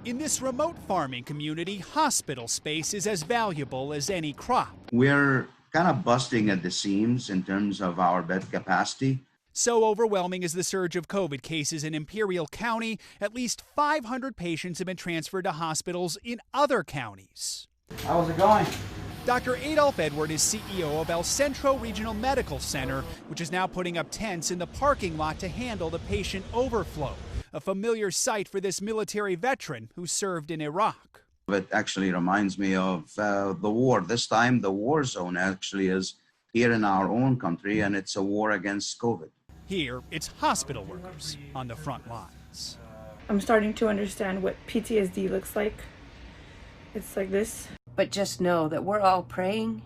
In this remote farming community, hospital space is as valuable as any crop. We're kind of busting at the seams in terms of our bed capacity. So overwhelming is the surge of COVID cases in Imperial County, at least 500 patients have been transferred to hospitals in other counties. How's it going? Dr. Adolph Edward is CEO of El Centro Regional Medical Center, which is now putting up tents in the parking lot to handle the patient overflow, a familiar sight for this military veteran who served in Iraq. It actually reminds me of the war. This time the war zone actually is here in our own country, and it's a war against COVID. Here, it's hospital workers on the front lines. I'm starting to understand what PTSD looks like. It's like this. But just know that we're all praying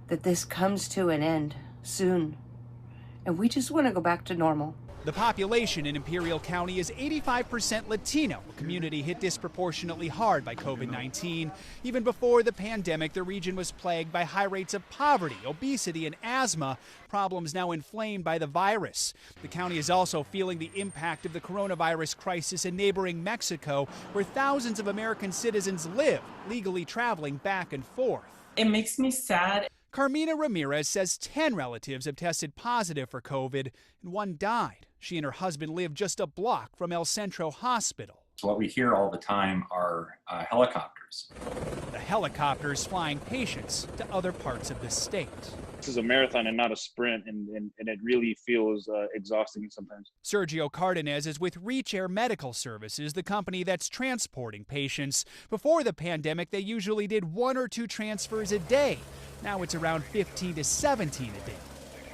that this comes to an end soon. And we just want to go back to normal. The population in Imperial County is 85% Latino, a community hit disproportionately hard by COVID-19. Even before the pandemic, the region was plagued by high rates of poverty, obesity, and asthma, problems now inflamed by the virus. The county is also feeling the impact of the coronavirus crisis in neighboring Mexico, where thousands of American citizens live, legally traveling back and forth. It makes me sad. Carmina Ramirez says 10 relatives have tested positive for COVID, and one died. She and her husband live just a block from El Centro Hospital. What we hear all the time are helicopters. The helicopters flying patients to other parts of the state. This is a marathon and not a sprint, and it really feels exhausting sometimes. Sergio Cardenas is with Reach Air Medical Services, the company that's transporting patients. Before the pandemic, they usually did 1 or 2 transfers a day. Now it's around 15 to 17 a day.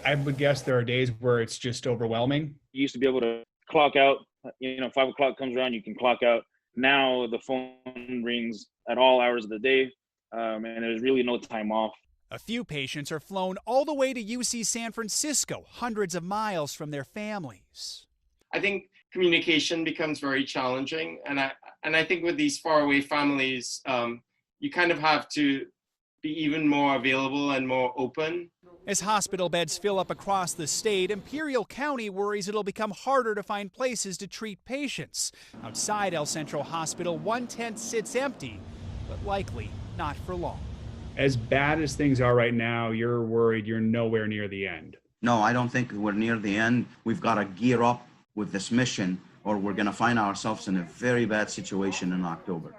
I would guess there are days where it's just overwhelming. You used to be able to clock out, 5 o'clock comes around, you can clock out. Now the phone rings at all hours of the day, and there's really no time off. A few patients are flown all the way to UC San Francisco, hundreds of miles from their families. I think communication becomes very challenging, and I think with these faraway families, you kind of have to be even more available and more open. As hospital beds fill up across the state, Imperial County worries it'll become harder to find places to treat patients. Outside El Centro Hospital, one tent sits empty, but likely not for long. As bad as things are right now, you're worried you're nowhere near the end. No, I don't think we're near the end. We've got to gear up with this mission, or we're going to find ourselves in a very bad situation in October.